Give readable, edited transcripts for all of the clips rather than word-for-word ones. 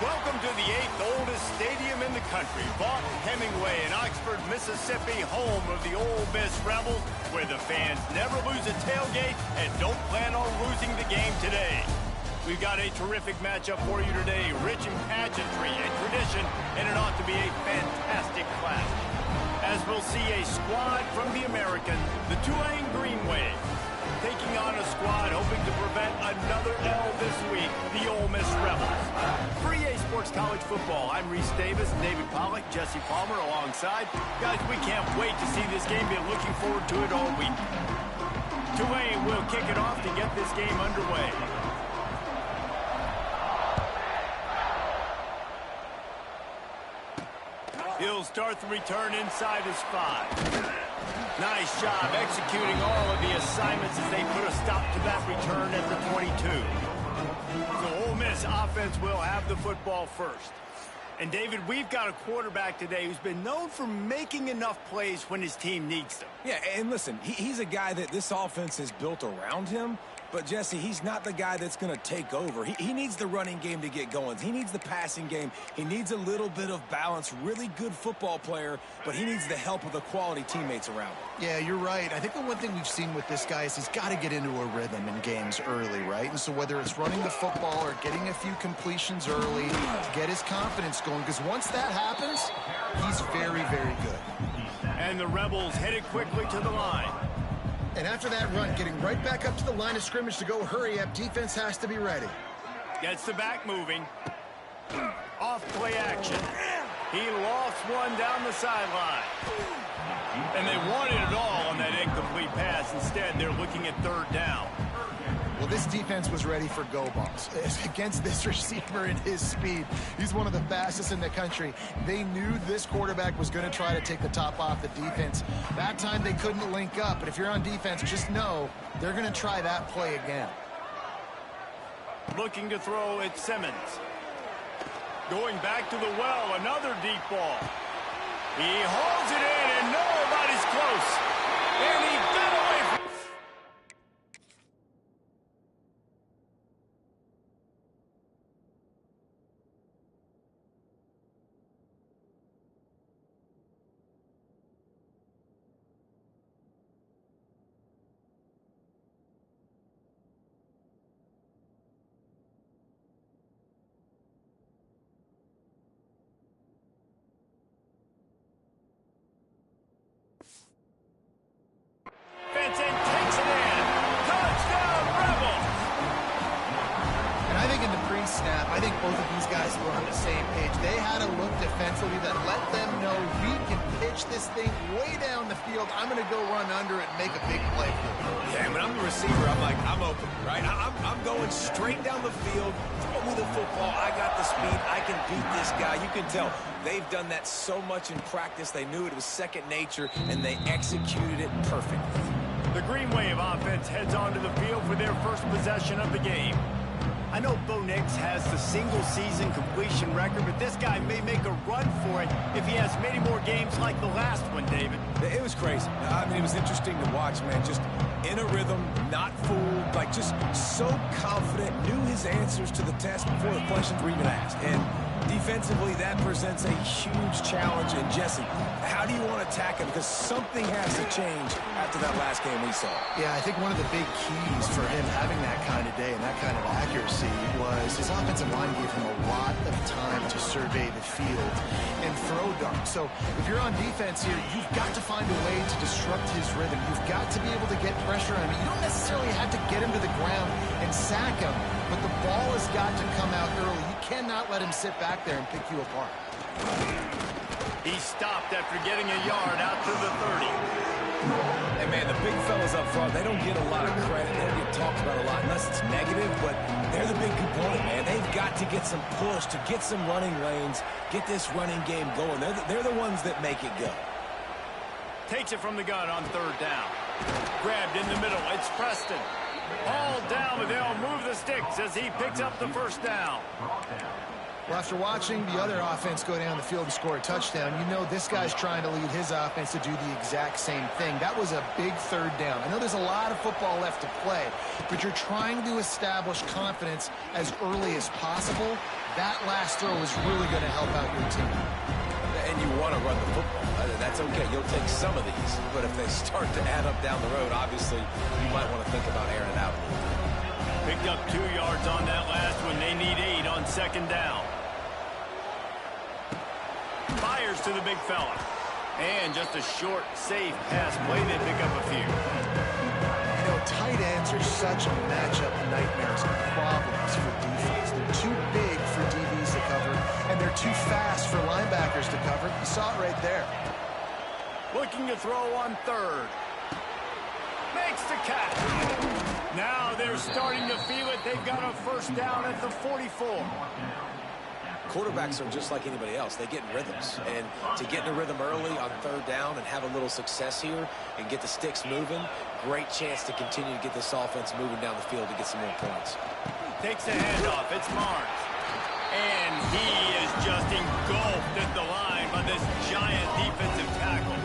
Welcome to the 8th oldest stadium in the country, Vaught Hemingway in Oxford, Mississippi, home of the Ole Miss Rebels, where the fans never lose a tailgate and don't plan on losing the game today. We've got a terrific matchup for you today, rich in pageantry and tradition, and it ought to be a fantastic clash. As we'll see a squad from the American, the Tulane Green Wave, taking on a squad hoping to prevent another L this week, the Ole Miss Rebels. For EA Sports College Football, I'm Reese Davis, David Pollack, Jesse Palmer alongside. Guys, we can't wait to see this game. Been looking forward to it all week. Tulane will kick it off to get this game underway. He'll start the return inside his 5. Nice job executing all of the assignments as they put a stop to that return at the 22. So Ole Miss offense will have the football first. And David, we've got a quarterback today who's been known for making enough plays when his team needs them. Yeah, and listen, he's a guy that this offense is built around him. But, Jesse, he's not the guy that's going to take over. He needs the running game to get going. He needs the passing game. He needs a little bit of balance. Really good football player, but he needs the help of the quality teammates around him. Yeah, you're right. I think the one thing we've seen with this guy is he's got to get into a rhythm in games early, right? And so whether it's running the football or getting a few completions early to get his confidence going, because once that happens, he's very, very good. And the Rebels headed quickly to the line. And after that run, getting right back up to the line of scrimmage to go hurry up, defense has to be ready. Gets the back moving. Off play action. He lofts one down the sideline. And they wanted it all on that incomplete pass. Instead, they're looking at 3rd down. Well, this defense was ready for go balls. Against this receiver and his speed, he's one of the fastest in the country. They knew this quarterback was going to try to take the top off the defense. That time they couldn't link up, but if you're on defense, just know they're going to try that play again. Looking to throw at Simmons. Going back to the well, another deep ball. He hauls it in, and nobody's close. And he got away from and takes it in. Touchdown, Rebels! And I think in the pre-snap, I think both of these guys were on the same page. They had a look defensively that let them know we can pitch this thing way down the field. I'm going to go run under it and make a big play for it. Yeah, when I'm the receiver, I'm like, I'm open, right? I'm going straight down the field. Throw me the football. I got the speed. I can beat this guy. You can tell they've done that so much in practice. They knew it was second nature, and they executed it perfectly. The Green Wave offense heads onto the field for their first possession of the game. I know Bo Nix has the single-season completion record, but this guy may make a run for it if he has many more games like the last one, David. It was crazy. I mean, it was interesting to watch, man. Just in a rhythm, not fooled, like just so confident, knew his answers to the test before the questions were even asked. And defensively, that presents a huge challenge. And Jesse, how do you want to attack him? Because something has to change after that last game we saw. Yeah, I think one of the big keys for him having that kind of day and that kind of accuracy was his offensive line gave him a lot of time to survey the field and throw darts. So if you're on defense here, you've got to find a way to disrupt his rhythm. You've got to be able to get pressure on him. You don't necessarily have to get him to the ground and sack him, but the ball has got to come out early. You cannot let him sit back there and pick you apart. He stopped after getting a yard out to the 30. And, man, the big fellas up front, they don't get a lot of credit. They don't get talked about a lot unless it's negative, but they're the big component, man. They've got to get some push, to get some running lanes, get this running game going. They're the ones that make it go. Takes it from the gun on 3rd down. Grabbed in the middle. It's Preston. Hauled down, but they'll move the sticks as he picks up the 1st down. Well, after watching the other offense go down the field and score a touchdown, you know this guy's trying to lead his offense to do the exact same thing. That was a big 3rd down. I know there's a lot of football left to play, but you're trying to establish confidence as early as possible. that last throw is really going to help out your team. And you want to run the football. That's okay. You'll take some of these. But if they start to add up down the road, obviously, you might want to think about airing it out a little bit. Picked up 2 yards on that last one. They need 8 on second down. Fires to the big fella. And just a short, safe pass play. They pick up a few. You know, tight ends are such matchup nightmares and problems for defense. They're too big for DBs to cover, and they're too fast for linebackers to cover. You saw it right there. Looking to throw on third. Makes the catch. Now they're starting to feel it. They've got a first down at the 44. Quarterbacks are just like anybody else. They get in rhythms. And to get in a rhythm early on third down and have a little success here and get the sticks moving, great chance to continue to get this offense moving down the field to get some more points. Takes the handoff. It's Marks. And he is just engulfed at the line by this giant defensive tackle.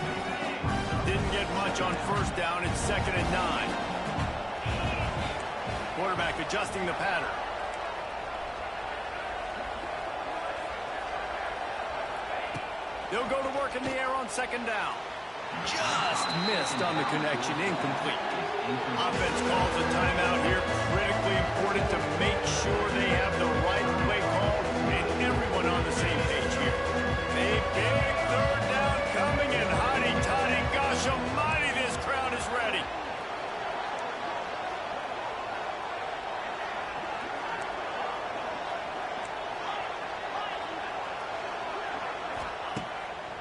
Didn't get much on first down. It's 2nd and 9. Quarterback adjusting the pattern. They'll go to work in the air on second down. Just missed on the connection. Incomplete. Offense calls a timeout here. Critically important to make sure they have the right play call and everyone on the same page here. A big third down coming, and hotty-toddy, gosh almighty, this crowd is ready.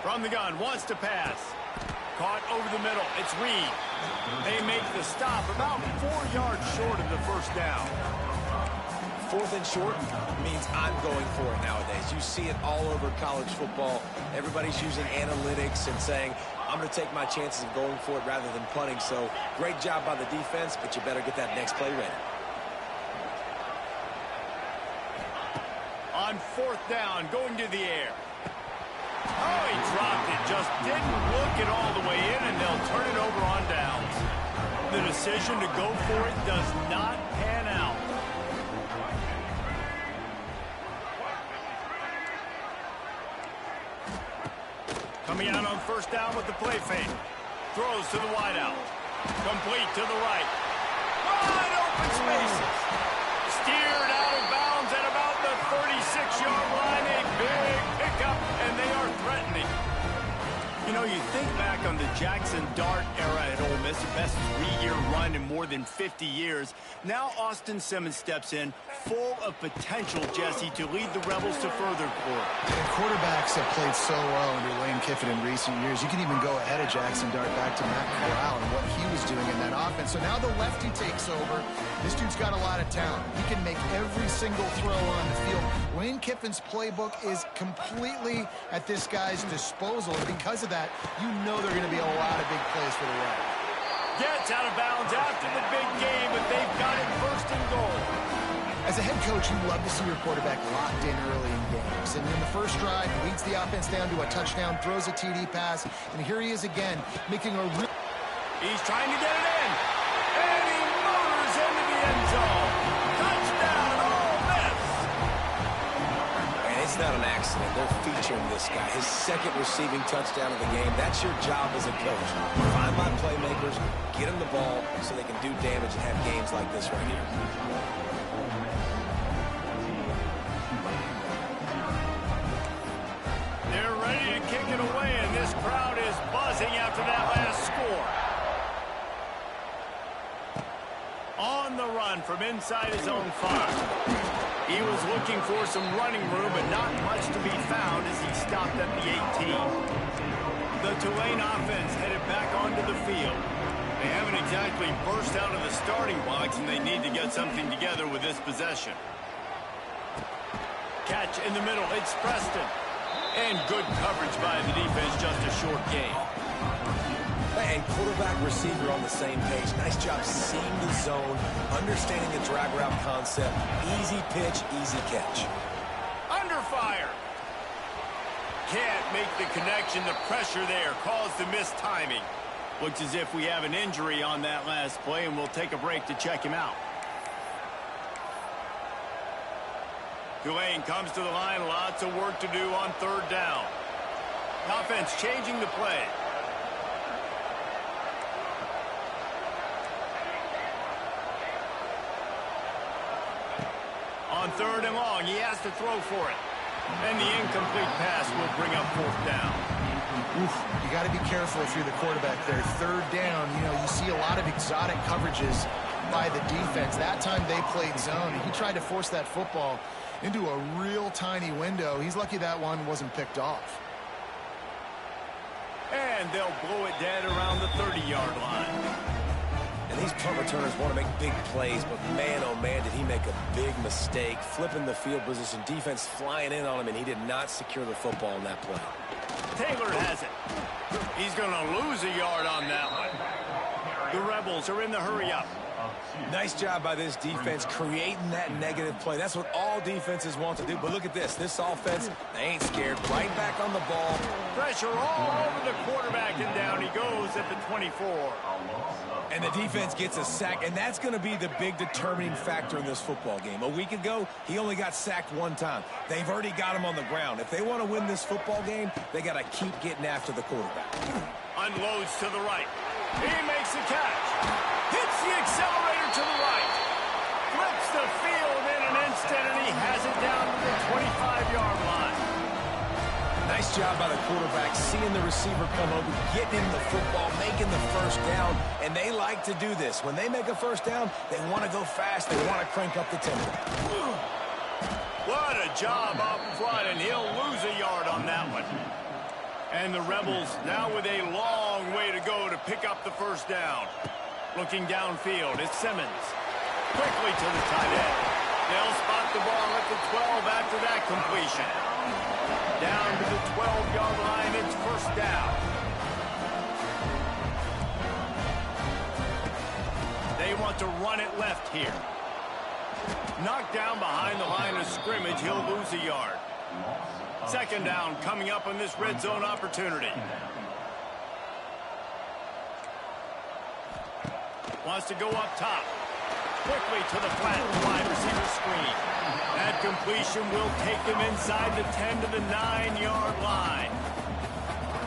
From the gun, wants to pass. Caught over the middle. It's Reed. They make the stop about 4 yards short of the first down. 4th and short means I'm going for it nowadays. You see it all over college football. Everybody's using analytics and saying, I'm going to take my chances of going for it rather than punting. So great job by the defense, but you better get that next play ready. On 4th down, going to the air. Oh, he dropped it. Just didn't look it all the way in, and they'll turn it over on downs. The decision to go for it does not pan out. Coming out on first down with the play fake. Throws to the wideout. Complete to the right. Wide open spaces. Steered out of bounds at about the 36-yard line. A big pickup, and they are threatening. You know, you think back on the Jackson Dart era at Ole Miss, the best 3-year run in more than 50 years. Now Austin Simmons steps in, full of potential, Jesse, to lead the Rebels to further glory. And quarterbacks have played so well under Lane Kiffin in recent years. You can even go ahead of Jackson Dart back to Matt Corral and what he was doing in that offense. So now the lefty takes over. This dude's got a lot of talent. He can make every single throw on the field. Lane Kiffin's playbook is completely at this guy's disposal. And because of that, you know there are going to be a lot of big plays for the Rebels. Gets out of bounds after the big game, but they've got it 1st and goal. As a head coach, you love to see your quarterback locked in early in games. And in the first drive, he leads the offense down to a touchdown, throws a TD pass, and here he is again, making a... He's trying to get it in, and he motors into the end zone. Touchdown, Ole Miss! And it's not an accident. They're featuring this guy. His 2nd receiving touchdown of the game. That's your job as a coach. Find my playmakers, get them the ball so they can do damage and have games like this right here. They're ready to kick it away, and this crowd is buzzing after that last score. On the run from inside his own 5. He was looking for some running room, but not much to be found as he stopped at the 18. The Tulane offense headed back onto the field. They haven't exactly burst out of the starting blocks, and they need to get something together with this possession. Catch in the middle. It's Preston. And good coverage by the defense, just a short gain. And quarterback receiver on the same page. Nice job seeing the zone, understanding the drag route concept. Easy pitch, easy catch. Under fire. Can't make the connection. The pressure there caused the missed timing. Looks as if we have an injury on that last play, and we'll take a break to check him out. Tulane comes to the line. Lots of work to do on third down. Offense changing the play. On third and long, he has to throw for it. And the incomplete pass will bring up fourth down. Oof, you got to be careful if you're the quarterback there. Third down, you see a lot of exotic coverages by the defense. That time they played zone, and he tried to force that football into a real tiny window. He's lucky that one wasn't picked off. And they'll blow it dead around the 30-yard line. And these punt returners want to make big plays, but man, oh man, did he make a big mistake. Flipping the field position, defense flying in on him, and he did not secure the football in that play. Taylor has it. He's going to lose a yard on that one. The Rebels are in the hurry-up. Nice job by this defense creating that negative play. That's what all defenses want to do. But look at this. This offense, they ain't scared. Right back on the ball. Pressure all over the quarterback, and down he goes at the 24. And the defense gets a sack, and that's going to be the big determining factor in this football game. A week ago, he only got sacked one time. They've already got him on the ground. If they want to win this football game, they got to keep getting after the quarterback. Unloads to the right. He makes the catch. Hits the accelerator to the right. Flips the field in an instant, and he has it down to the 25-yard line. Nice job by the quarterback, seeing the receiver come over, getting him the football, making the first down, and they like to do this. When they make a first down, they want to go fast. They want to crank up the tempo. What a job up front, and he'll lose a yard on that one. And the Rebels now with a long way to go to pick up the first down. Looking downfield, it's Simmons. Quickly to the tight end. They'll spot the ball at the 12 after that completion. Down to the 12-yard line, it's first down. They want to run it left here. Knocked down behind the line of scrimmage, he'll lose a yard. Second down coming up on this red zone opportunity. Wants to go up top. Quickly to the flat wide receiver screen. That completion will take them inside the 10 to the 9-yard line.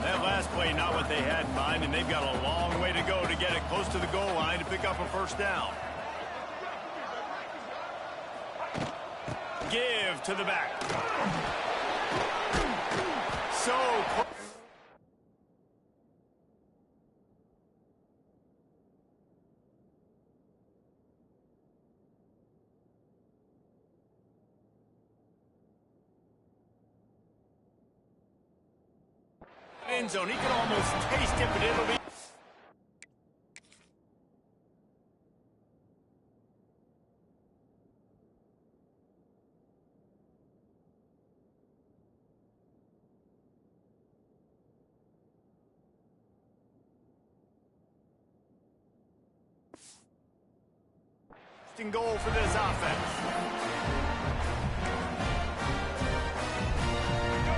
That last play, not what they had in mind, and they've got a long way to go to get it close to the goal line to pick up a first down. Give to the back. So close. End zone. He can almost taste it, but it'll be. Goal for this offense.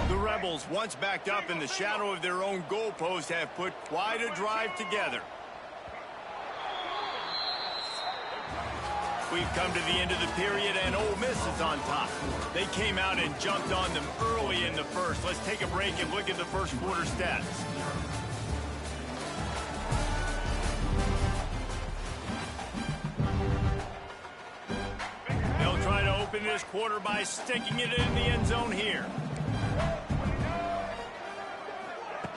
The Rebels, once backed up in the shadow of their own goalpost, have put quite a drive together. We've come to the end of the period, and Ole Miss is on top. They came out and jumped on them early in the first. Let's take a break and look at the first quarter stats. Open this quarter by sticking it in the end zone here.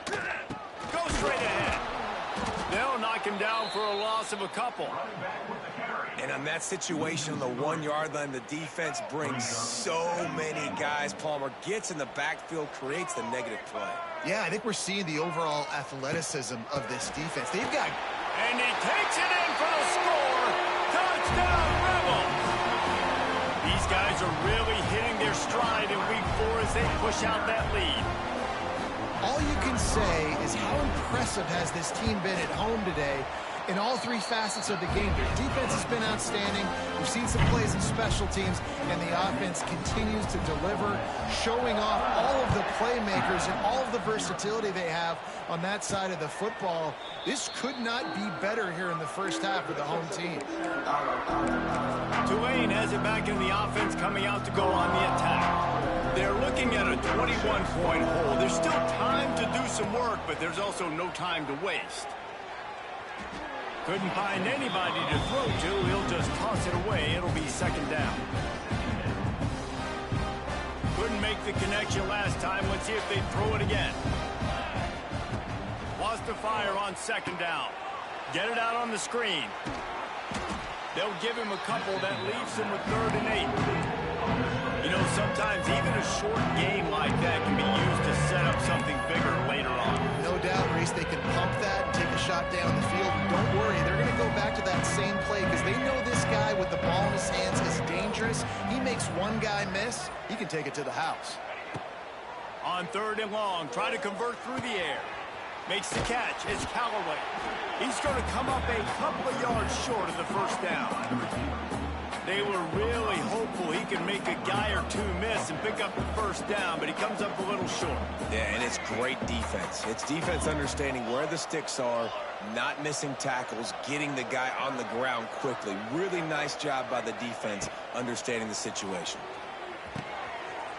Go straight ahead. They'll knock him down for a loss of a couple. And on that situation on the 1-yard line, the defense brings so many guys. Palmer gets in the backfield, creates the negative play. Yeah, I think we're seeing the overall athleticism of this defense. They've got... And he takes it in for the score. Touchdown, Rebels. These guys are really hitting their stride in week 4 as they push out that lead. All you can say is how impressive has this team been at home today, in all three facets of the game. Their defense has been outstanding. We've seen some plays in special teams, and the offense continues to deliver, showing off all of the playmakers and all of the versatility they have on that side of the football. This could not be better here in the first half of the home team. Tulane has it back in the offense, coming out to go on the attack. They're looking at a 21-point hole. There's still time to do some work, but there's also no time to waste. Couldn't find anybody to throw to. He'll just toss it away. It'll be second down. Couldn't make the connection last time. Let's see if they throw it again. Lost the fire on second down. Get it out on the screen. They'll give him a couple. That leaves him with 3rd and 8. You know, sometimes even a short game like that can be used to set up something bigger later on. No doubt, Reese, they can pump that and take a shot down the field. Don't worry, they're going to go back to that same play because they know this guy with the ball in his hands is dangerous. He makes one guy miss, he can take it to the house. On 3rd and long, try to convert through the air. Makes the catch. It's Callaway. He's going to come up a couple of yards short of the first down. They were really hopeful he could make a guy or two miss and pick up the first down, but he comes up a little short. Yeah, and it's great defense. It's defense understanding where the sticks are, not missing tackles, getting the guy on the ground quickly. Really nice job by the defense understanding the situation.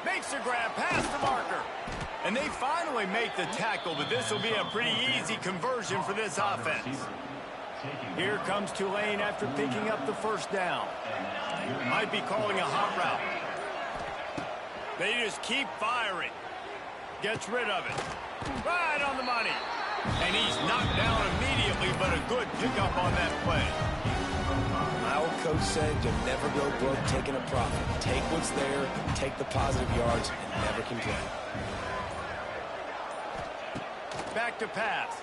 Makes the grab past the marker. And they finally make the tackle, but this will be a pretty easy conversion for this offense. Here comes Tulane after picking up the first down. Might be calling a hot route. They just keep firing. Gets rid of it. Right on the money. And he's knocked down immediately, but a good pickup on that play. My old coach said you'll never go broke taking a profit. Take what's there, take the positive yards, and never complain. Back to pass.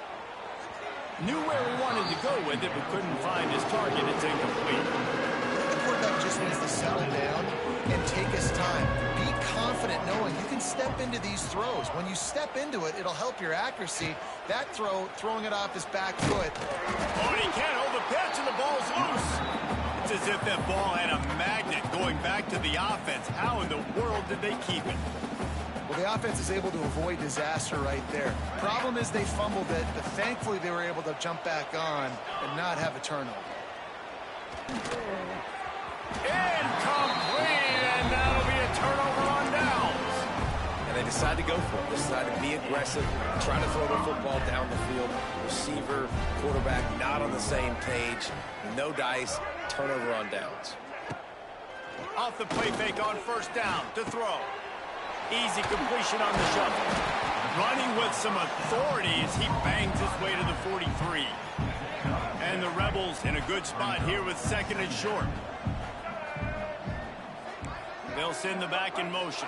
Knew where he wanted to go with it, but couldn't find his target. It's incomplete. The quarterback just needs to settle down and take his time. Be confident knowing you can step into these throws. When you step into it, it'll help your accuracy. That throw, throwing it off his back foot. Oh, and he can't hold the pitch, and the ball's loose. It's as if that ball had a magnet going back to the offense. How in the world did they keep it? Well, the offense is able to avoid disaster right there. Problem is they fumbled it, but thankfully they were able to jump back on and not have a turnover. Incomplete, and that'll be a turnover on downs. And they decide to go for it. They decide to be aggressive, try to throw the football down the field. Receiver, quarterback, not on the same page. No dice, turnover on downs. Off the play fake on first down to throw. Easy completion on the shuffle. Running with some authority as he bangs his way to the 43. And the Rebels in a good spot here with 2nd and short. They'll send the back in motion.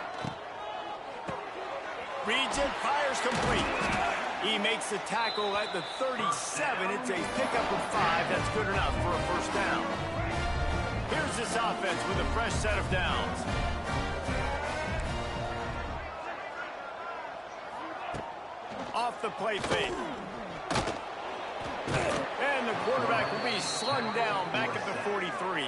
Reads it, fires complete. He makes the tackle at the 37. It's a pickup of 5. That's good enough for a first down. Here's this offense with a fresh set of downs. Off the play fake. And the quarterback will be slung down back at the 43.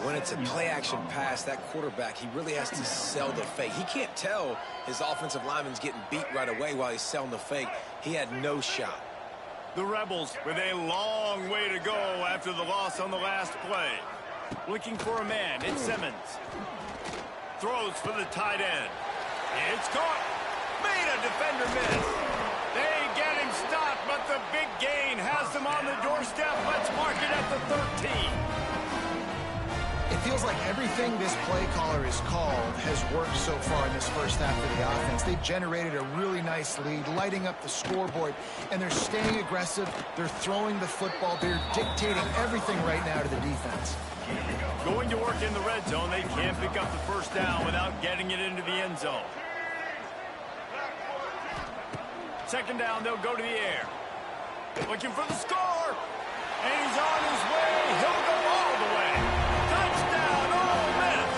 When it's a play-action pass, that quarterback, he really has to sell the fake. He can't tell his offensive lineman's getting beat right away while he's selling the fake. He had no shot. The Rebels with a long way to go after the loss on the last play. Looking for a man. It's Simmons. Throws for the tight end. It's caught. Made a defender miss. They get him stopped, but the big gain has them on the doorstep. Let's mark it at the 13. It feels like everything this play caller has called has worked so far in this first half of the offense. They've generated a really nice lead, lighting up the scoreboard, and they're staying aggressive. They're throwing the football. They're dictating everything right now to the defense. Going to work in the red zone. They can't pick up the first down without getting it into the end zone. 2nd down, they'll go to the air. Looking for the score. And he's on his way. He'll go all the way. Touchdown, Ole Miss.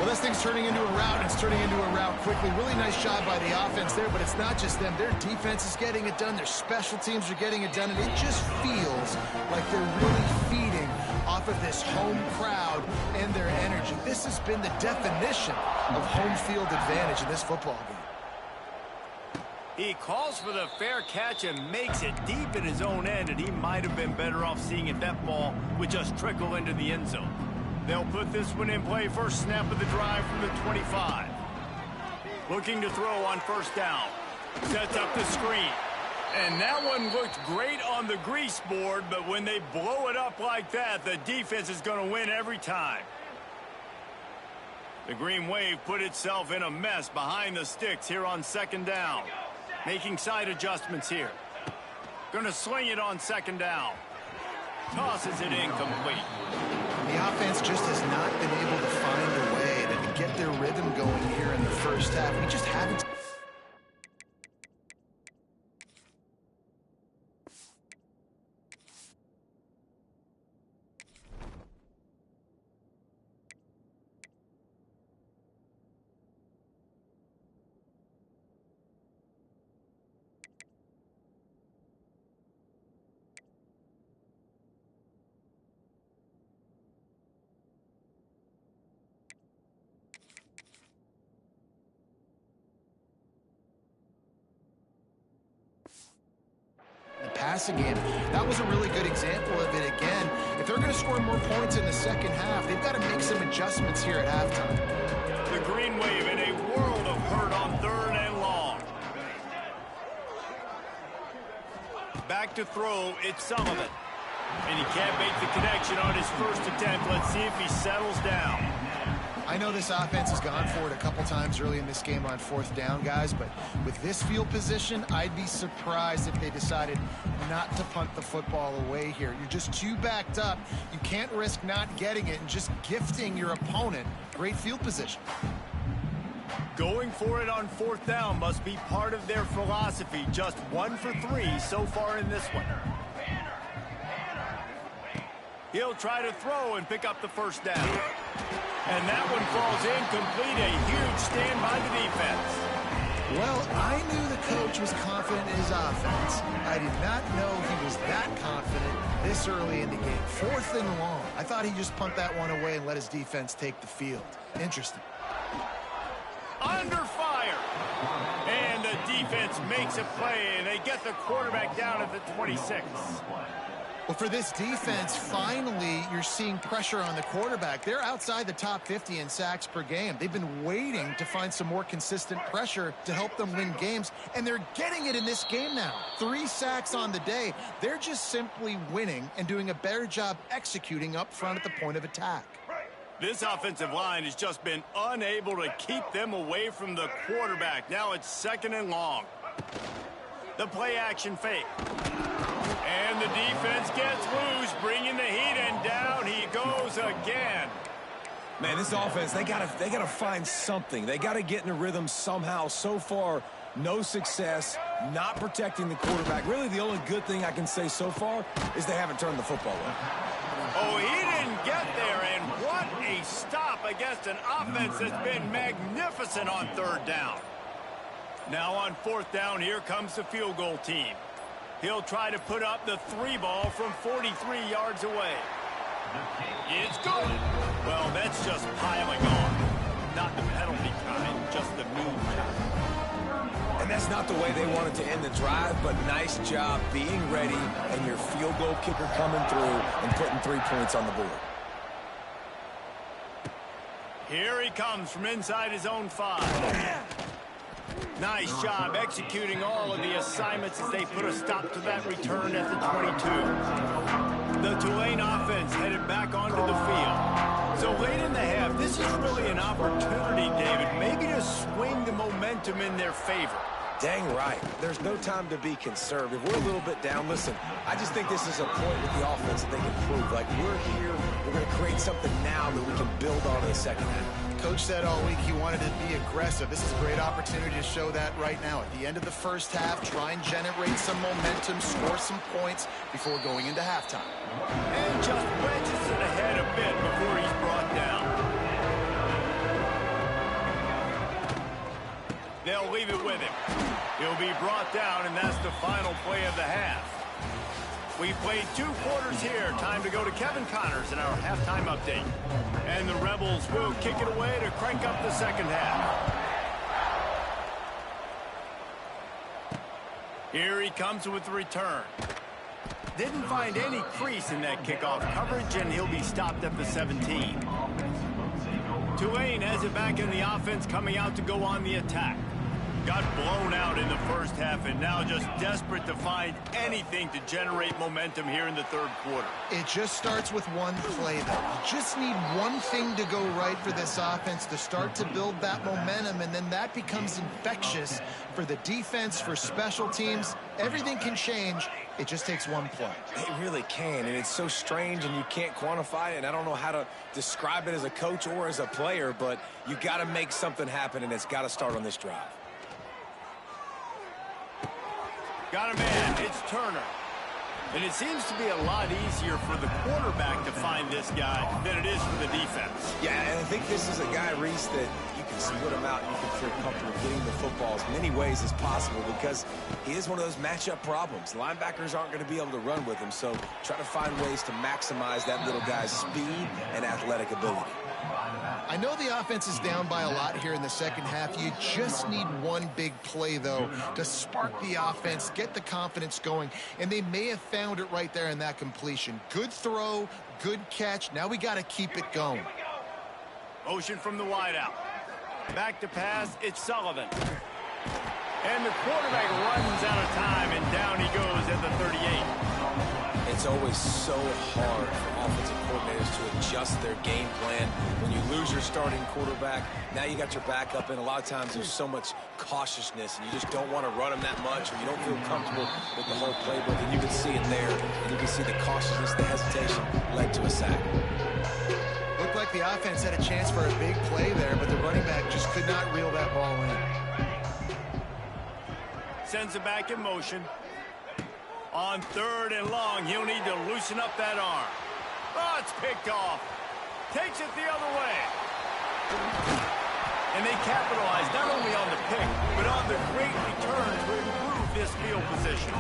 Well, this thing's turning into a rout, and it's turning into a rout quickly. Really nice job by the offense there, but it's not just them. Their defense is getting it done. Their special teams are getting it done, and it just feels like they're really feeding off of this home crowd and their energy. This has been the definition of home field advantage in this football game. He calls for the fair catch and makes it deep in his own end, and he might have been better off seeing if that ball would just trickle into the end zone. They'll put this one in play first snap of the drive from the 25. Looking to throw on first down. Sets up the screen. And that one looked great on the grease board, but when they blow it up like that, the defense is going to win every time. The Green Wave put itself in a mess behind the sticks here on second down. Making side adjustments here. Going to sling it on second down. Tosses it incomplete. The offense just has not been able to find a way to get their rhythm going here in the first half. We just haven't. Passing game. That was a really good example of it again. If they're going to score more points in the second half, they've got to make some adjustments here at halftime. The Green Wave in a world of hurt on third and long. Back to throw, it's Sullivan. And he can't make the connection on his first attempt. Let's see if he settles down. I know this offense has gone for it a couple times early in this game on fourth down, guys, but with this field position, I'd be surprised if they decided not to punt the football away here. You're just too backed up. You can't risk not getting it and just gifting your opponent great field position. Going for it on fourth down must be part of their philosophy. Just 1 for 3 so far in this one. He'll try to throw and pick up the first down. And that one falls incomplete. A huge stand by the defense. Well, I knew the coach was confident in his offense. I did not know he was that confident this early in the game. Fourth and long. I thought he'd just punt that one away and let his defense take the field. Interesting. Under fire. And the defense makes a play, and they get the quarterback down at the 26. Well, for this defense, finally, you're seeing pressure on the quarterback. They're outside the top 50 in sacks per game. They've been waiting to find some more consistent pressure to help them win games, and they're getting it in this game now. 3 sacks on the day. They're just simply winning and doing a better job executing up front at the point of attack. This offensive line has just been unable to keep them away from the quarterback. Now it's second and long. The play action fake. And the defense gets loose, bringing the heat, and down he goes again. Man, this offense, they gotta find something. They gotta get in a rhythm somehow. So far, no success, not protecting the quarterback. Really, the only good thing I can say so far is they haven't turned the football over. Oh, he didn't get there, and what a stop against an offense that's been magnificent on third down. Now on fourth down, here comes the field goal team. He'll try to put up the 3 ball from 43 yards away. It's good. Well, that's just piling on. Not the penalty kind, just the move kind. And that's not the way they wanted to end the drive, but nice job being ready and your field goal kicker coming through and putting 3 points on the board. Here he comes from inside his own 5. Nice job executing all of the assignments as they put a stop to that return at the 22. The Tulane offense headed back onto the field. So late in the half, this is really an opportunity, David, maybe to swing the momentum in their favor. Dang right. There's no time to be conservative. We're a little bit down. Listen, I just think this is a point with the offense that they can prove. Like, we're here, we're going to create something now that we can build on in the second half. Coach said all week he wanted to be aggressive. This is a great opportunity to show that right now. At the end of the first half, try and generate some momentum, score some points before going into halftime. And just wedges it ahead a bit before he's brought down. They'll leave it with him. He'll be brought down, and that's the final play of the half. We played 2 quarters here. Time to go to Kevin Connors in our halftime update. And the Rebels will kick it away to crank up the second half. Here he comes with the return. Didn't find any crease in that kickoff coverage, and he'll be stopped at the 17. Tulane has it back in the offense, coming out to go on the attack. Got blown out in the first half, and now just desperate to find anything to generate momentum here in the third quarter. It just starts with one play, though. You just need one thing to go right for this offense to start to build that momentum, and then that becomes infectious for the defense, for special teams. Everything can change. It just takes one play. It really can, and it's so strange, and you can't quantify it, and I don't know how to describe it as a coach or as a player, but you got to make something happen, and it's got to start on this drive. Got a man. It's Turner. And it seems to be a lot easier for the quarterback to find this guy than it is for the defense. Yeah, and I think this is a guy, Reese, that you can split him out and you can feel comfortable getting the football as many ways as possible because he is one of those matchup problems. Linebackers aren't going to be able to run with him, so try to find ways to maximize that little guy's speed and athletic ability. I know the offense is down by a lot here in the second half. You just need one big play, though, to spark the offense, get the confidence going, and they may have found it right there in that completion. Good throw, good catch. Now we got to keep it going. Motion from the wideout. Back to pass, it's Sullivan. And the quarterback runs out of time, and down he goes at the 38. It's always so hard for offensive coordinators to adjust their game plan. When you lose your starting quarterback, now you got your backup, and a lot of times there's so much cautiousness, and you just don't want to run them that much, or you don't feel comfortable with the whole playbook, and you can see it there, and you can see the cautiousness, the hesitation led to a sack. Looked like the offense had a chance for a big play there, but the running back just could not reel that ball in. Sends it back in motion. On 3rd and long, he'll need to loosen up that arm. Oh, it's picked off. Takes it the other way. And they capitalize not only on the pick, but on the great return to improve this field position.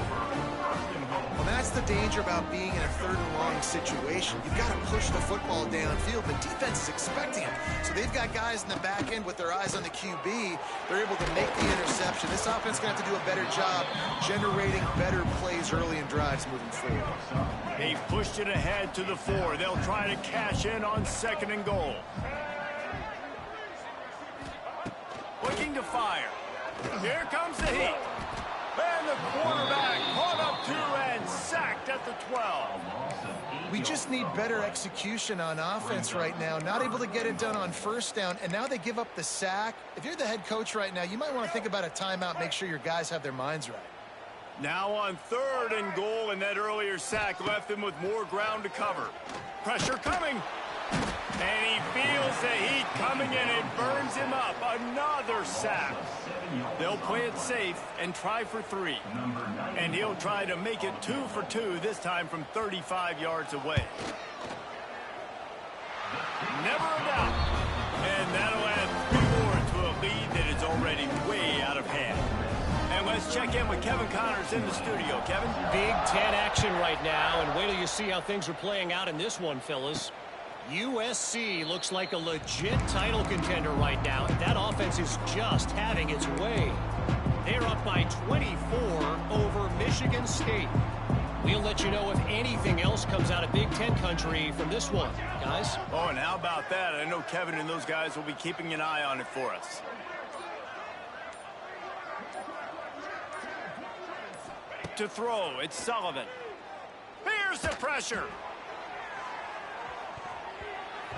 Well, that's the danger about being in a 3rd and long situation. You've got to push the football downfield. The defense is expecting it. So they've got guys in the back end with their eyes on the QB. They're able to make the interception. This offense is going to have to do a better job generating better plays early in drives moving forward. They pushed it ahead to the 4. They'll try to cash in on 2nd and goal. Looking to fire. Here comes the heat. And the quarterback caught up to and sacked at the 12. We just need better execution on offense right now. Not able to get it done on 1st down, and now they give up the sack. If you're the head coach right now, you might want to think about a timeout, make sure your guys have their minds right. Now on 3rd and goal, and that earlier sack left him with more ground to cover. Pressure coming. And he feels the heat coming in. It burns him up. Another sack. They'll play it safe and try for 3. And he'll try to make it 2 for 2, this time from 35 yards away. Never a doubt. And that'll add 3 more to a lead that is already way out of hand. And let's check in with Kevin Connors in the studio. Kevin? Big 10 action right now, and wait till you see how things are playing out in this one, fellas. USC looks like a legit title contender right now. That offense is just having its way. They're up by 24 over Michigan State. We'll let you know if anything else comes out of Big Ten country from this one, guys. Oh, and how about that? I know Kevin and those guys will be keeping an eye on it for us. To throw, it's Sullivan. Here's the pressure.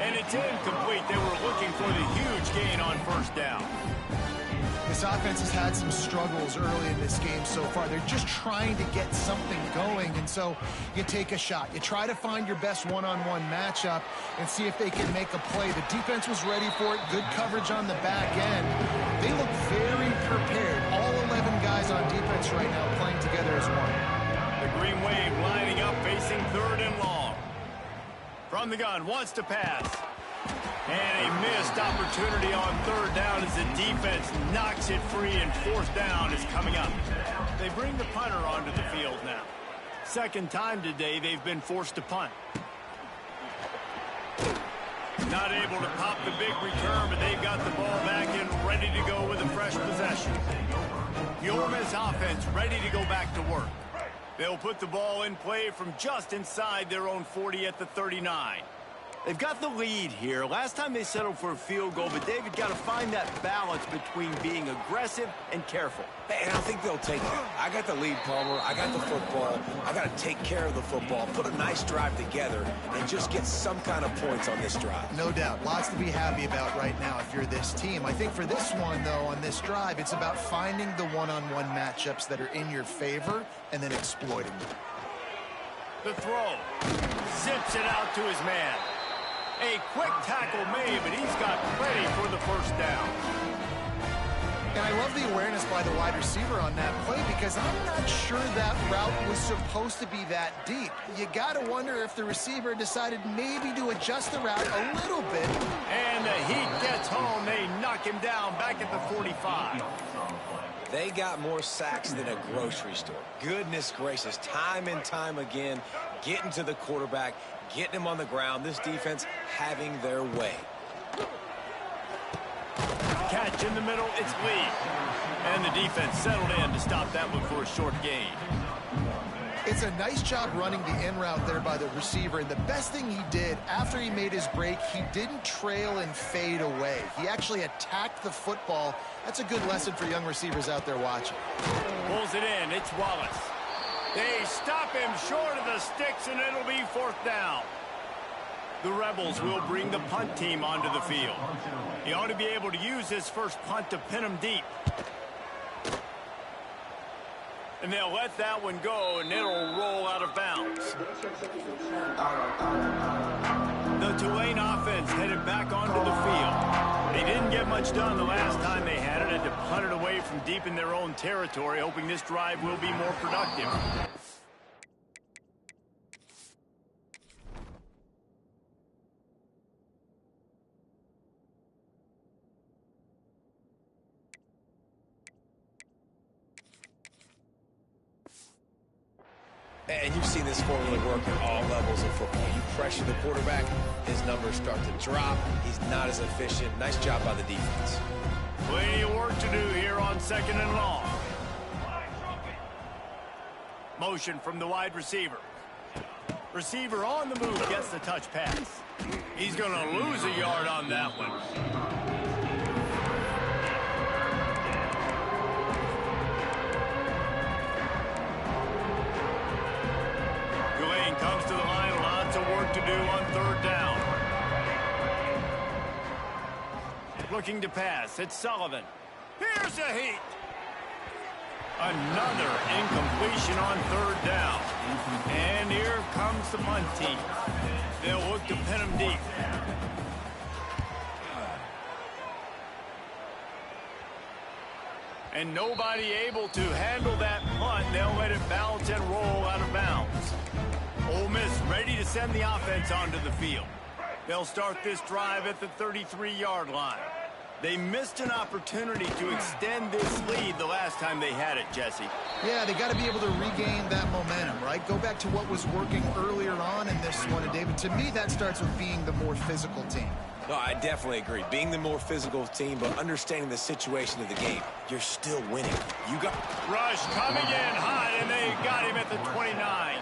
And it's incomplete. They were looking for the huge gain on 1st down. This offense has had some struggles early in this game so far. They're just trying to get something going, and so you take a shot. You try to find your best one-on-one matchup and see if they can make a play. The defense was ready for it. Good coverage on the back end. They look very prepared. All 11 guys on defense right now playing together as one. The Green Wave lining up, facing 3rd and long. From the gun, wants to pass. And a missed opportunity on third down as the defense knocks it free, and fourth down is coming up. They bring the punter onto the field now. Second time today they've been forced to punt. Not able to pop the big return, but they've got the ball back and ready to go with a fresh possession. The Ole Miss offense ready to go back to work. They'll put the ball in play from just inside their own 40 at the 39. They've got the lead here. Last time they settled for a field goal, but David got to find that balance between being aggressive and careful. And I think they'll take it. I got the lead, Palmer. I got the football. I got to take care of the football, put a nice drive together, and just get some kind of points on this drive. No doubt. Lots to be happy about right now if you're this team. I think for this one, though, on this drive, it's about finding the one-on-one matchups that are in your favor and then exploiting them. The throw. Zips it out to his man. A quick tackle made, but he's got plenty for the first down. And I love the awareness by the wide receiver on that play because I'm not sure that route was supposed to be that deep. You got to wonder if the receiver decided maybe to adjust the route a little bit. And the heat gets home. They knock him down back at the 45. They got more sacks than a grocery store. Goodness gracious, time and time again, getting to the quarterback, getting him on the ground. This defense having their way. Catch in the middle, it's Lee. And the defense settled in to stop that one for a short gain. It's a nice job running the in route there by the receiver, and the best thing he did after he made his break, he didn't trail and fade away. He actually attacked the football. That's a good lesson for young receivers out there watching. Pulls it in, it's Wallace. They stop him short of the sticks, and it'll be fourth down. The Rebels will bring the punt team onto the field. He ought to be able to use his first punt to pin him deep. And they'll let that one go, and it'll roll out of bounds. The Tulane offense headed back onto the field. They didn't get much done the last time they had it. Had to punt it away from deep in their own territory, hoping this drive will be more productive. And you've seen this formula work at all levels of football. You pressure the quarterback, his numbers start to drop. He's not as efficient. Nice job by the defense. Plenty of work to do here on second and long. Motion from the wide receiver. Receiver on the move gets the touch pass. He's going to lose a yard on that one. Comes to the line, lots of work to do on third down. Looking to pass, it's Sullivan. Here's a heat. Another incompletion on third down. And here comes the punt team. They'll look to pin him deep. And nobody able to handle that punt. They'll let it bounce and roll out of bounds. Ole Miss ready to send the offense onto the field. They'll start this drive at the 33-yard line. They missed an opportunity to extend this lead the last time they had it, Jesse. Yeah, they got to be able to regain that momentum, right? Go back to what was working earlier on in this one. And, David, to me, that starts with being the more physical team. No, I definitely agree. Being the more physical team, but understanding the situation of the game, you're still winning. You got Rush coming in hot, and they got him at the 29.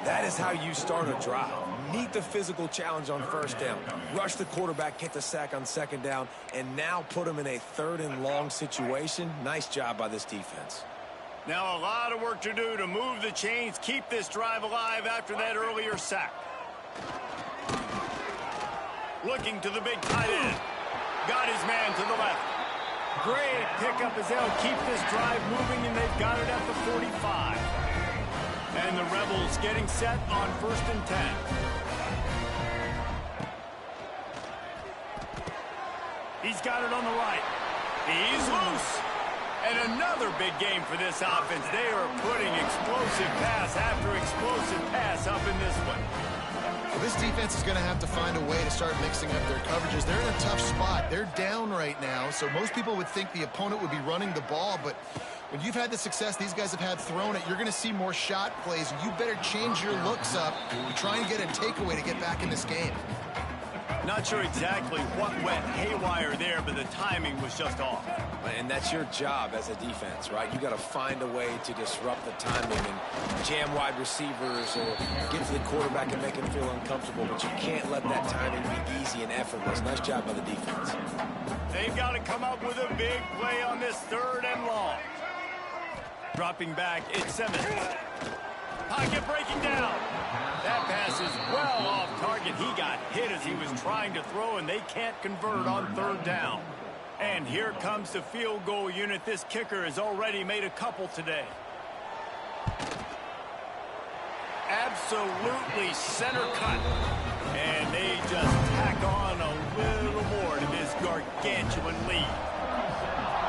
That is how you start a drive. Meet the physical challenge on first down. Rush the quarterback, get the sack on second down, and now put him in a third and long situation. Nice job by this defense. Now a lot of work to do to move the chains, keep this drive alive after that earlier sack. Looking to the big tight end. Got his man to the left. Great pickup as they'll keep this drive moving, and they've got it at the 45. And the Rebels getting set on 1st and 10. He's got it on the right. He's loose. And another big game for this offense. They are putting explosive pass after explosive pass up in this one. Well, this defense is going to have to find a way to start mixing up their coverages. They're in a tough spot. They're down right now, so most people would think the opponent would be running the ball, but when you've had the success these guys have had throwing it, you're going to see more shot plays. You better change your looks up and try and get a takeaway to get back in this game. Not sure exactly what went haywire there, but the timing was just off. And that's your job as a defense, right? You got to find a way to disrupt the timing and jam wide receivers or get to the quarterback and make him feel uncomfortable, but you can't let that timing be easy and effortless. Nice job by the defense. They've got to come up with a big play on this 3rd and long. Dropping back, it's Simmons. Pocket breaking down. That pass is well off target. He got hit as he was trying to throw, and they can't convert on 3rd down. And here comes the field goal unit. This kicker has already made a couple today. Absolutely center cut. And they just tack on a little more to this gargantuan lead.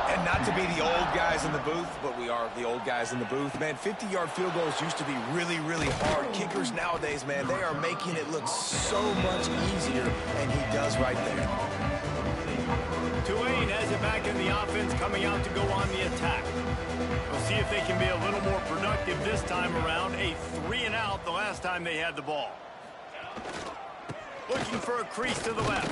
And not to be the old guys in the booth, but we are the old guys in the booth. Man, 50-yard field goals used to be really, really hard. Kickers nowadays, man, they are making it look so much easier, and he does right there. Tulane has it back in the offense, coming out to go on the attack. We'll see if they can be a little more productive this time around. A 3-and-out the last time they had the ball. Looking for a crease to the left.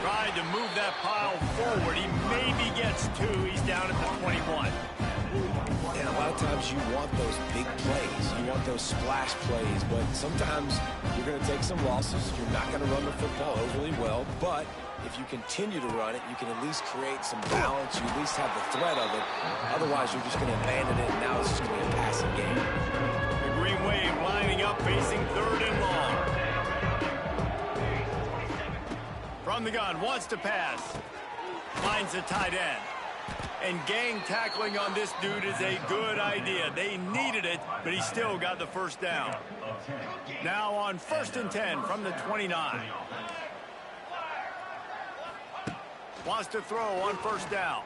Tried to move that pile forward. He maybe gets 2. He's down at the 21. And a lot of times you want those big plays. You want those splash plays. But sometimes you're going to take some losses. You're not going to run the football overly well. But if you continue to run it, you can at least create some balance. You at least have the threat of it. Otherwise, you're just going to abandon it, and now it's just going to be a passing game. The Green Wave lining up, facing 3rd and long. From the gun, wants to pass. Finds the tight end. And gang tackling on this dude is a good idea. They needed it, but he still got the 1st down. Now on 1st and 10 from the 29. Wants to throw on 1st down.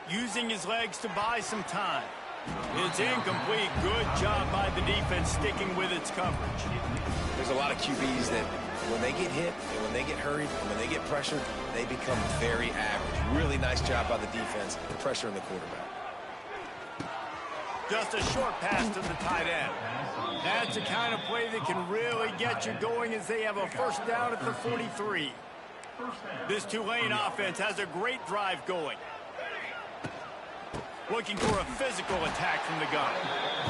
Using his legs to buy some time. It's incomplete. Good job by the defense sticking with its coverage. There's a lot of QBs that when they get hit and when they get hurried and when they get pressured, they become very average. Really nice job by the defense, pressuring the quarterback. Just a short pass to the tight end. That's the kind of play that can really get you going as they have a 1st down at the 43. This Tulane offense has a great drive going. Looking for a physical attack from the gun.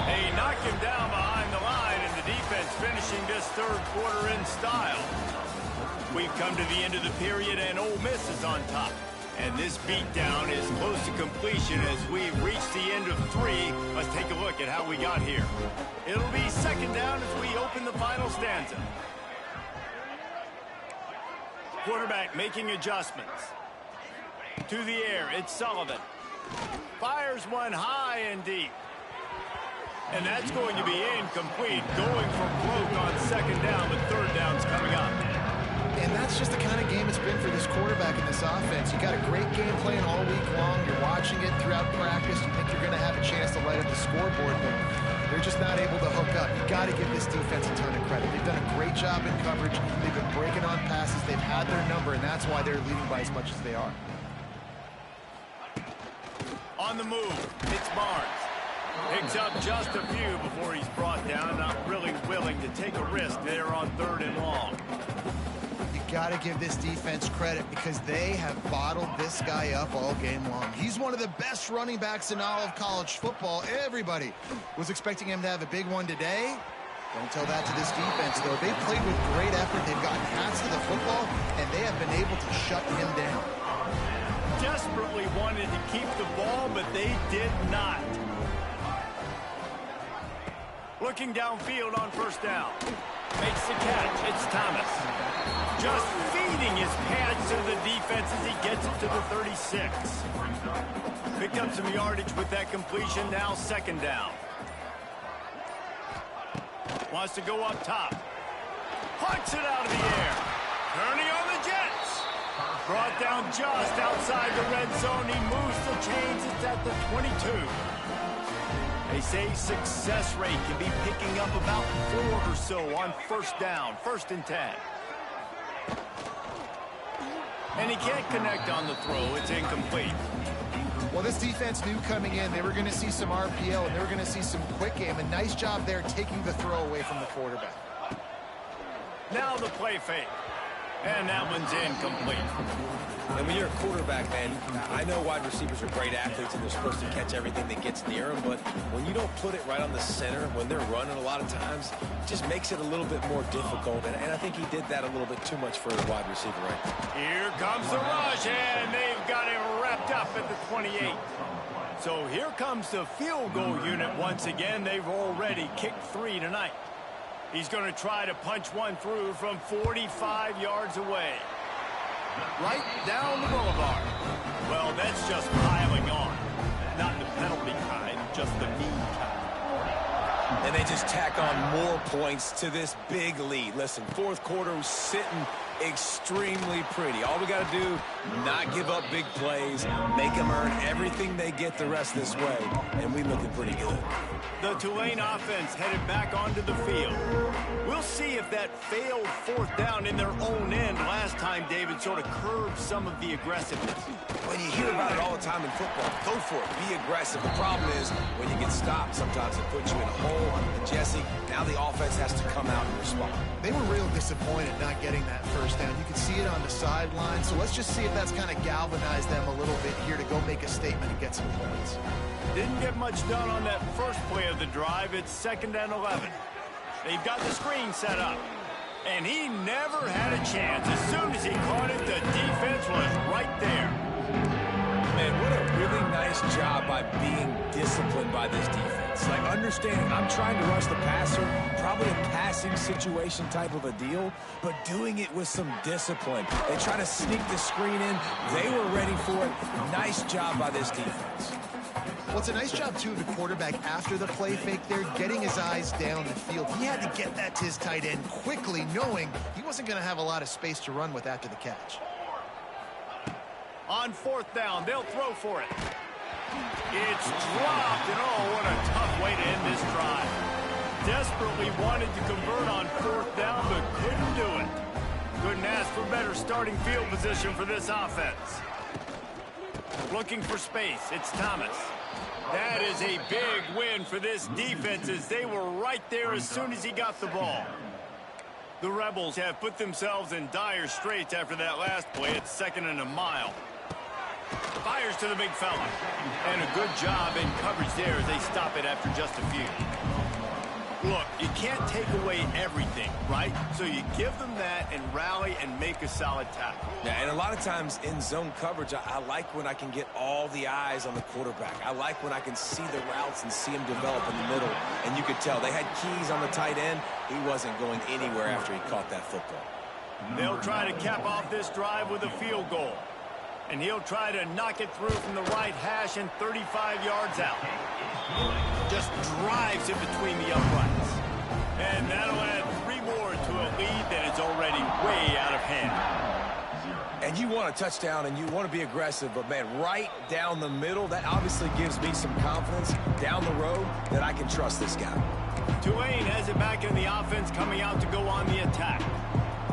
They knock him down behind the line, and the defense finishing this 3rd quarter in style. We've come to the end of the period, and Ole Miss is on top. And this beatdown is close to completion as we reach the end of 3. Let's take a look at how we got here. It'll be 2nd down as we open the final stanza. Quarterback making adjustments. To the air, it's Sullivan. Fires one high and deep. And that's going to be incomplete. Going for broke on 2nd down, but 3rd down's coming up. And that's just the kind of game it's been for this quarterback in this offense. You got a great game plan all week long. You're watching it throughout practice. You think you're going to have a chance to light up the scoreboard, but they're just not able to hook up. You got to give this defense a ton of credit. They've done a great job in coverage. They've been breaking on passes. They've had their number, and that's why they're leading by as much as they are. On the move, it's Barnes. Picks up just a few before he's brought down. Not really willing to take a risk there on 3rd and long. You got to give this defense credit because they have bottled this guy up all game long. He's one of the best running backs in all of college football. Everybody was expecting him to have a big one today. Don't tell that to this defense, though. They've played with great effort. They've gotten hats to the football, and they have been able to shut him down. Desperately wanted to keep the ball, but they did not. Looking downfield on 1st down. Makes the catch. It's Thomas. Just feeding his pants to the defense as he gets it to the 36. Picked up some yardage with that completion. Now 2nd down. Wants to go up top. Punts it out of the air. Turning on the Jets. Brought down just outside the red zone. He moves the chains. It's at the 22. They say success rate can be picking up about 4 or so on first down, 1st and 10. And he can't connect on the throw. It's incomplete. Well, this defense knew coming in they were going to see some RPO and they were going to see some quick game. A nice job there taking the throw away from the quarterback. Now the play fake. And that one's incomplete. And when you're a quarterback, man, I know wide receivers are great athletes and they're supposed to catch everything that gets near them, but when you don't put it right on the center, when they're running a lot of times, it just makes it a little bit more difficult. And I think he did that a little bit too much for a wide receiver right now. Here comes the rush, and they've got him wrapped up at the 28. So here comes the field goal unit once again. They've already kicked 3 tonight. He's going to try to punch one through from 45 yards away. Right down the boulevard. Well, that's just piling on. Not the penalty kind, just the mean kind. And they just tack on more points to this big lead. Listen, 4th quarter was sitting extremely pretty. All we got to do, not give up big plays, make them earn everything they get the rest of this way, and we looking pretty good. The Tulane offense headed back onto the field. We'll see if that failed 4th down in their own end last time, David, sort of curbed some of the aggressiveness. When you hear about it all the time in football, go for it, be aggressive. The problem is when you get stopped, sometimes it puts you in a hole. And Jesse, now the offense has to come out and respond. They were real disappointed not getting that 1st down. You could see it on the sideline. So let's just see if that's kind of galvanized them a little bit here to go make a statement and get some points. Didn't get much done on that first play of the drive. It's 2nd and 11. They've got the screen set up. And he never had a chance. As soon as he caught it, the defense was right there. Man, what a really nice job by being disciplined by this defense. Like, understanding I'm trying to rush the passer, probably a passing situation type of a deal, but doing it with some discipline. They try to sneak the screen in. They were ready for it. Nice job by this defense. Well, it's a nice job, too, of the quarterback after the play fake there, getting his eyes down the field. He had to get that to his tight end quickly, knowing he wasn't going to have a lot of space to run with after the catch. On 4th down, they'll throw for it. It's dropped, and oh, what a tough way to end this drive. Desperately wanted to convert on 4th down, but couldn't do it. Couldn't ask for better starting field position for this offense. Looking for space, it's Thomas. That is a big win for this defense as they were right there as soon as he got the ball. The Rebels have put themselves in dire straits after that last play. It's 2nd and a mile. Fires to the big fella. And a good job in coverage there as they stop it after just a few. Look, you can't take away everything, right? So you give them that and rally and make a solid tackle. Yeah, and a lot of times in zone coverage, I like when I can get all the eyes on the quarterback. I like when I can see the routes and see him develop in the middle. And you could tell they had keys on the tight end. He wasn't going anywhere after he caught that football. They'll try to cap off this drive with a field goal. And he'll try to knock it through from the right hash and 35 yards out. Just drives in between the uprights. And that'll add 3 more to a lead that is already way out of hand. And you want a touchdown and you want to be aggressive, but, man, right down the middle, that obviously gives me some confidence down the road that I can trust this guy. Tulane has it back in the offense coming out to go on the attack.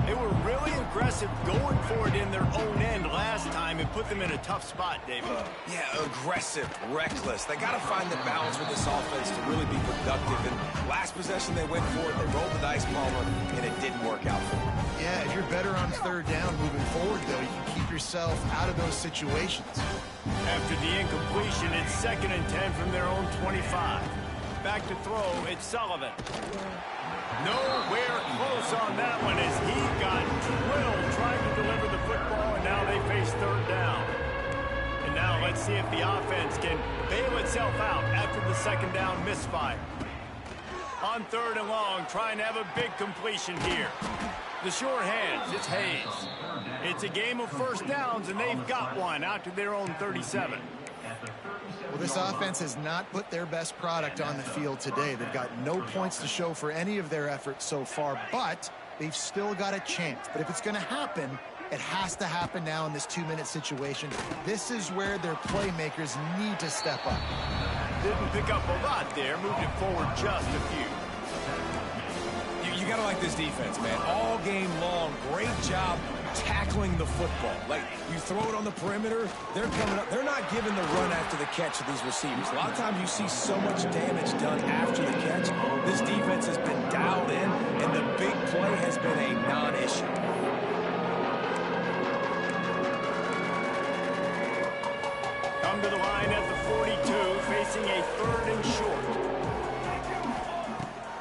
They were really aggressive going for it in their own end last time and put them in a tough spot, David. Yeah, aggressive, reckless. They got to find the balance with this offense to really be productive. And last possession they went for it, they rolled the dice, Palmer, and it didn't work out for them. Yeah, if you're better on 3rd down moving forward, though, you can keep yourself out of those situations. After the incompletion, it's 2nd and 10 from their own 25. Back to throw, it's Sullivan. Nowhere close on that one as he got drilled trying to deliver the football, and now they face 3rd down. And now let's see if the offense can bail itself out after the 2nd down misfire. On 3rd and long, trying to have a big completion here. The short hands, it's Hayes. It's a game of 1st downs, and they've got one out to their own 37. Well, this offense has not put their best product on the field today. They've got no points to show for any of their efforts so far, but they've still got a chance. But if it's going to happen, it has to happen now in this 2-minute situation. This is where their playmakers need to step up. didn't pick up a lot there, moved it forward just a few. You got to like this defense, man. All game long, great job tackling the football. Like, you throw it on the perimeter, they're coming up. They're not giving the run after the catch to these receivers. A lot of times you see so much damage done after the catch. This defense has been dialed in, and the big play has been a non-issue. Come to the line at the 42, facing a 3rd and short.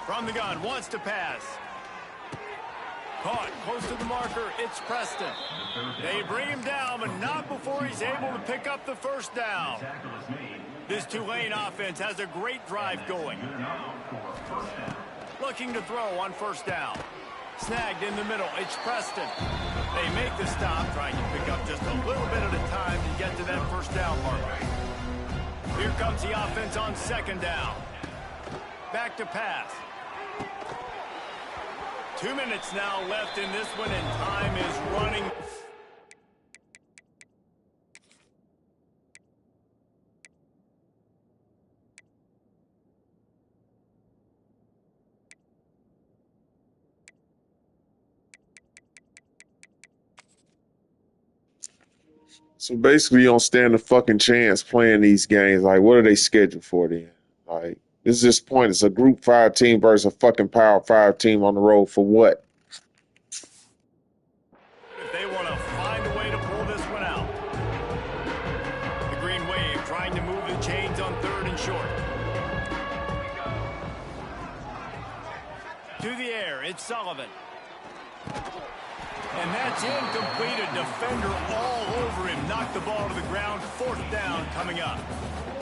From the gun, wants to pass. Caught close to the marker, it's Preston. They bring him down, but not before he's able to pick up the first down. This Tulane offense has a great drive going. Looking to throw on first down. Snagged in the middle, it's Preston. They make the stop, trying to pick up just a little bit at a time to get to that first down marker. Here comes the offense on 2nd down. Back to pass. 2 minutes now left in this one, and time is running. So basically, you don't stand a fucking chance playing these games. Like, what are they scheduled for then? Like, this is just pointless. A Group 5 team versus a fucking Power 5 team on the road for what? If they want to find a way to pull this one out. The Green Wave trying to move the chains on 3rd and short. To the air, it's Sullivan. And that's incomplete. A defender all over him. Knocked the ball to the ground. 4th down coming up.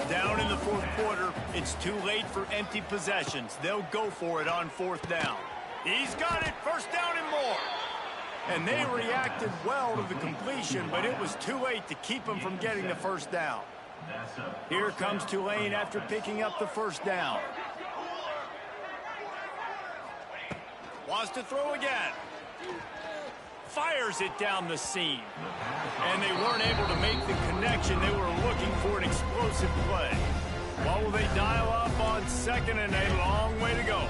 Down in the 4th quarter. It's too late for empty possessions. They'll go for it on 4th down. He's got it. 1st down and more. And they reacted well to the completion, but it was too late to keep them from getting the 1st down. Here comes Tulane after picking up the 1st down. Wants to throw again. Fires it down the seam. And they weren't able to make the connection. They were looking for an explosive play. What will they dial up on 2nd and a long way to go?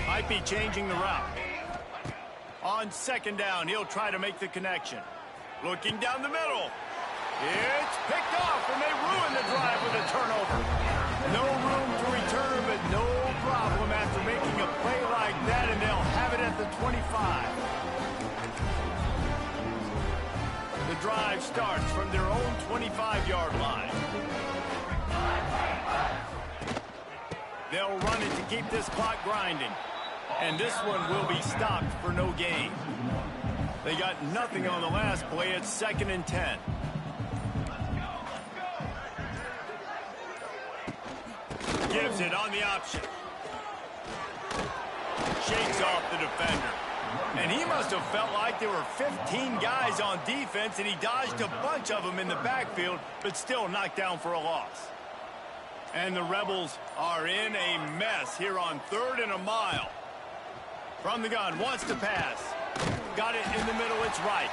Might be changing the route. On 2nd down, he'll try to make the connection. Looking down the middle. It's picked off, and they ruin the drive with a turnover. No room to return, but no problem after making a play like that, and they'll have it at the 25. The drive starts from their own 25-yard line. They'll run it to keep this clock grinding. And this one will be stopped for no gain. They got nothing on the last play. It's 2nd and 10. Gives it on the option. Shakes off the defender. And he must have felt like there were 15 guys on defense, and he dodged a bunch of them in the backfield, but still knocked down for a loss. And the Rebels are in a mess here on 3rd and a mile. From the gun, wants to pass. Got it in the middle, it's right.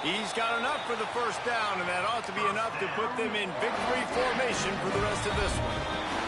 He's got enough for the 1st down, and that ought to be enough to put them in victory formation for the rest of this one.